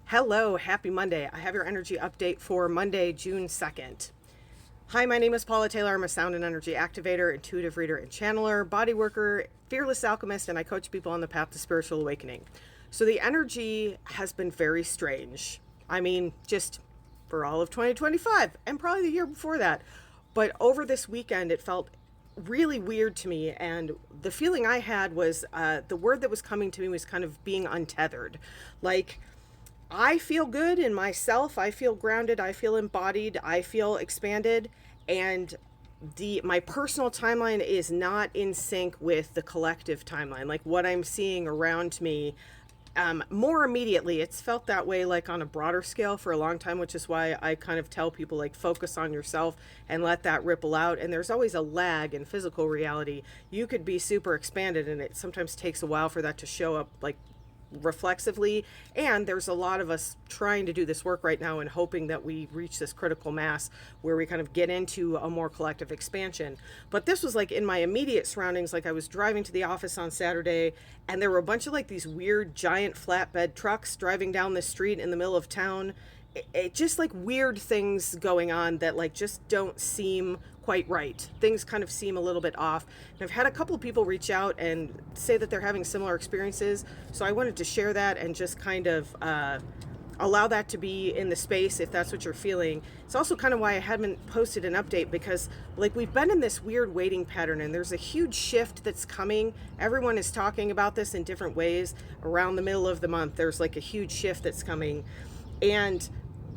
Hello, happy Monday. I have your energy update for Monday, June 2nd. Hi, my name is Paula Taylor. I'm a sound and energy activator, intuitive reader, and channeler, body worker, fearless alchemist, and I coach people on the path to spiritual awakening. So the energy has been very strange. I mean, just for all of 2025 and probably the year before that. But over this weekend, it felt really weird to me. And the feeling I had was the word that was coming to me was kind of being untethered. Like, I feel good in myself. I feel grounded. I feel embodied. I feel expanded. And my personal timeline is not in sync with the collective timeline. Like what I'm seeing around me, more immediately. It's felt that way, like on a broader scale for a long time, which is why I kind of tell people, like, focus on yourself and let that ripple out. And there's always a lag in physical reality. You could be super expanded, and it sometimes takes a while for that to show up, like, reflexively. And there's a lot of us trying to do this work right now and hoping that we reach this critical mass where we kind of get into a more collective expansion. But this was like in my immediate surroundings. Like, I was driving to the office on Saturday, and there were a bunch of like these weird giant flatbed trucks driving down the street in the middle of town. It just like weird things going on that like just don't seem quite right. Things kind of seem a little bit off. And I've had a couple of people reach out and say that they're having similar experiences. So I wanted to share that and just kind of allow that to be in the space if that's what you're feeling. It's also kind of why I haven't posted an update, because like we've been in this weird waiting pattern, and there's a huge shift that's coming. Everyone is talking about this in different ways. Around the middle of the month, there's like a huge shift that's coming. And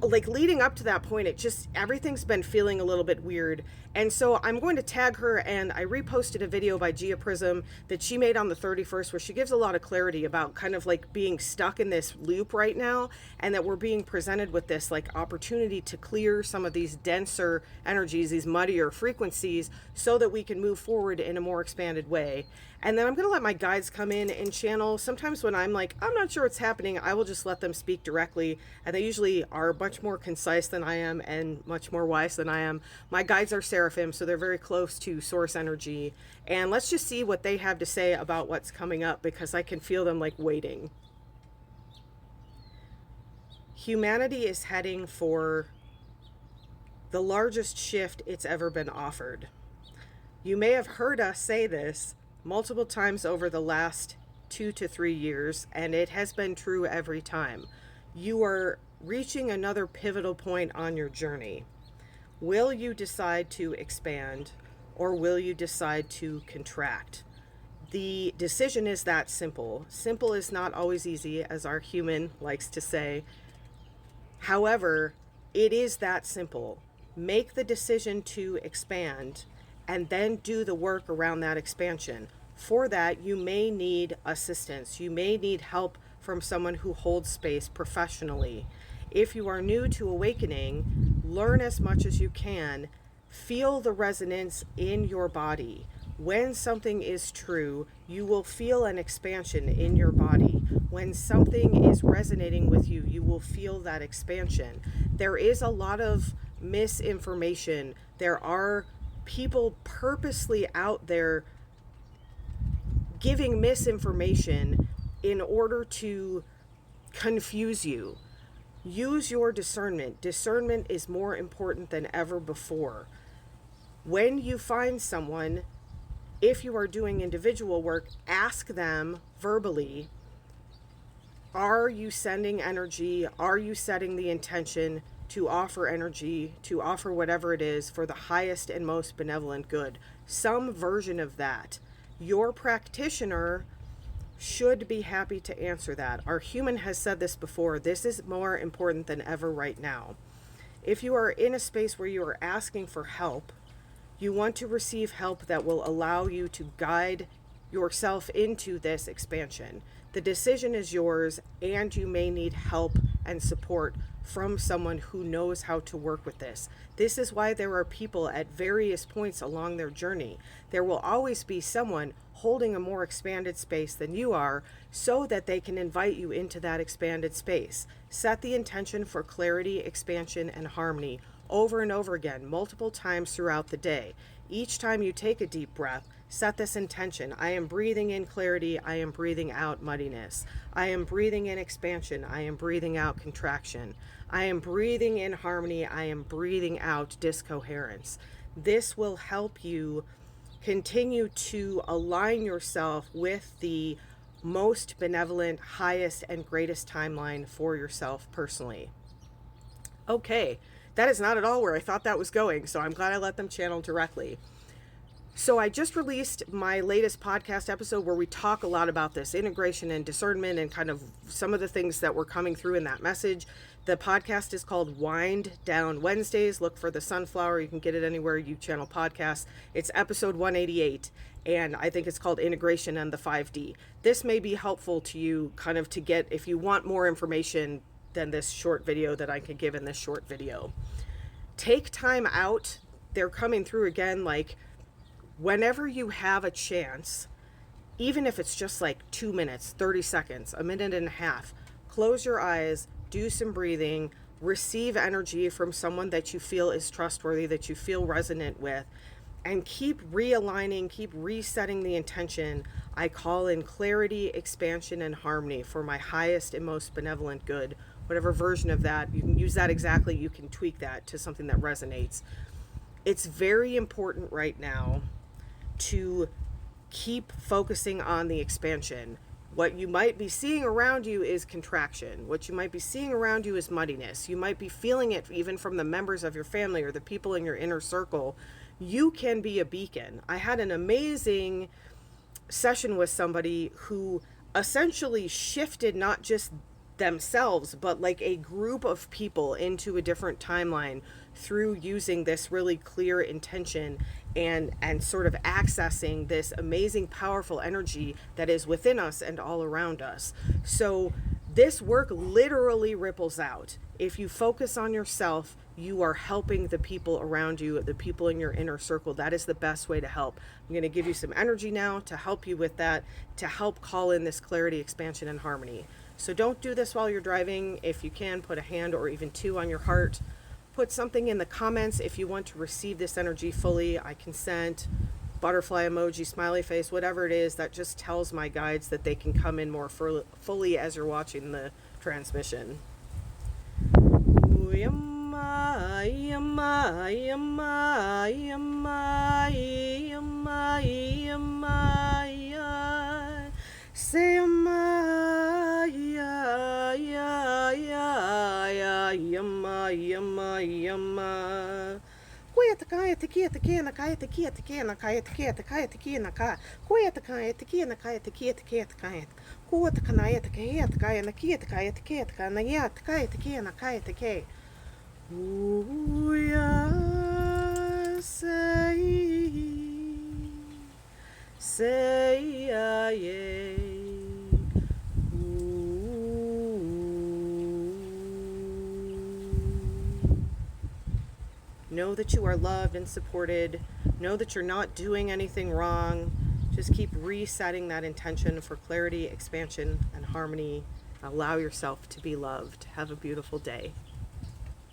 like leading up to that point, it just, everything's been feeling a little bit weird. And so I'm going to tag her, and I reposted a video by Gia Prism that she made on the 31st, where she gives a lot of clarity about kind of like being stuck in this loop right now, and that we're being presented with this like opportunity to clear some of these denser energies, these muddier frequencies, so that we can move forward in a more expanded way. And then I'm going to let my guides come in and channel. Sometimes when I'm like, I'm not sure what's happening, I will just let them speak directly. And they usually are much more concise than I am and much more wise than I am. My guides are seraphim, so they're very close to source energy. And let's just see what they have to say about what's coming up, because I can feel them like waiting. Humanity is heading for the largest shift it's ever been offered. You may have heard us say this multiple times over the last 2 to 3 years, and it has been true every time. You are reaching another pivotal point on your journey. Will you decide to expand, or will you decide to contract? The decision is that simple. Simple is not always easy, as our human likes to say. However, it is that simple. Make the decision to expand, and then do the work around that expansion. For that, you may need assistance. You may need help from someone who holds space professionally. If you are new to awakening, learn as much as you can. Feel the resonance in your body. When something is true, you will feel an expansion in your body. When something is resonating with you, you will feel that expansion. There is a lot of misinformation. There are people purposely out there giving misinformation in order to confuse you. Use your discernment. Discernment is more important than ever before. When you find someone, if you are doing individual work, ask them verbally, are you sending energy? Are you setting the intention to offer energy, to offer whatever it is for the highest and most benevolent good? Some version of that. Your practitioner should be happy to answer that. Our human has said this before. This is more important than ever right now. If you are in a space where you are asking for help, you want to receive help that will allow you to guide yourself into this expansion. The decision is yours, and you may need help and support from someone who knows how to work with this. This is why there are people at various points along their journey. There will always be someone holding a more expanded space than you are, so that they can invite you into that expanded space. Set the intention for clarity, expansion, and harmony. over and over again, multiple times throughout the day. Each time you take a deep breath, set this intention. I am breathing in clarity. I am breathing out muddiness. I am breathing in expansion. I am breathing out contraction. I am breathing in harmony. I am breathing out discoherence. This will help you continue to align yourself with the most benevolent, highest, and greatest timeline for yourself personally. Okay, that is not at all where I thought that was going, so I'm glad I let them channel directly. So I just released my latest podcast episode where we talk a lot about this integration and discernment and kind of some of the things that were coming through in that message. The podcast is called Wind Down Wednesdays. Look for the Sunflower. You can get it anywhere you channel podcasts. It's episode 188, and I think it's called Integration and the 5D. This may be helpful to you kind of to get, if you want more information than this short video that I could give in this short video. Take time out. They're coming through again, like whenever you have a chance, even if it's just like 2 minutes, 30 seconds, a minute and a half, close your eyes, do some breathing, receive energy from someone that you feel is trustworthy, that you feel resonant with, and keep realigning, keep resetting the intention. I call in clarity, expansion, and harmony for my highest and most benevolent good. Whatever version of that, you can use that exactly, you can tweak that to something that resonates. It's very important right now to keep focusing on the expansion. What you might be seeing around you is contraction. What you might be seeing around you is muddiness. You might be feeling it even from the members of your family or the people in your inner circle. You can be a beacon. I had an amazing session with somebody who essentially shifted not just themselves, but like a group of people into a different timeline through using this really clear intention and sort of accessing this amazing, powerful energy that is within us and all around us. So this work literally ripples out. If you focus on yourself, you are helping the people around you, the people in your inner circle. That is the best way to help. I'm going to give you some energy now to help you with that, to help call in this clarity, expansion, and harmony. So don't do this while you're driving. If you can, put a hand or even two on your heart. Put something in the comments if you want to receive this energy fully. I consent, butterfly emoji, smiley face, whatever it is, that just tells my guides that they can come in more fully as you're watching the transmission. Yama, yama, yama, yama, yama, yama, ya. Say yama, ya, ya, ya, ya, yama, yama, yama. Kuya takaya takia takia nakaya takia takia nakaya takia takaya takia naka. Kuya takaya takia nakaya takia takia takaya. Kuya takanaya takia takaya nakia takaya takia takaya naya takaya takia nakaya takia. Uya say ye. Know that you are loved and supported. Know that you're not doing anything wrong. Just keep resetting that intention for clarity, expansion, and harmony. Allow yourself to be loved. Have a beautiful day.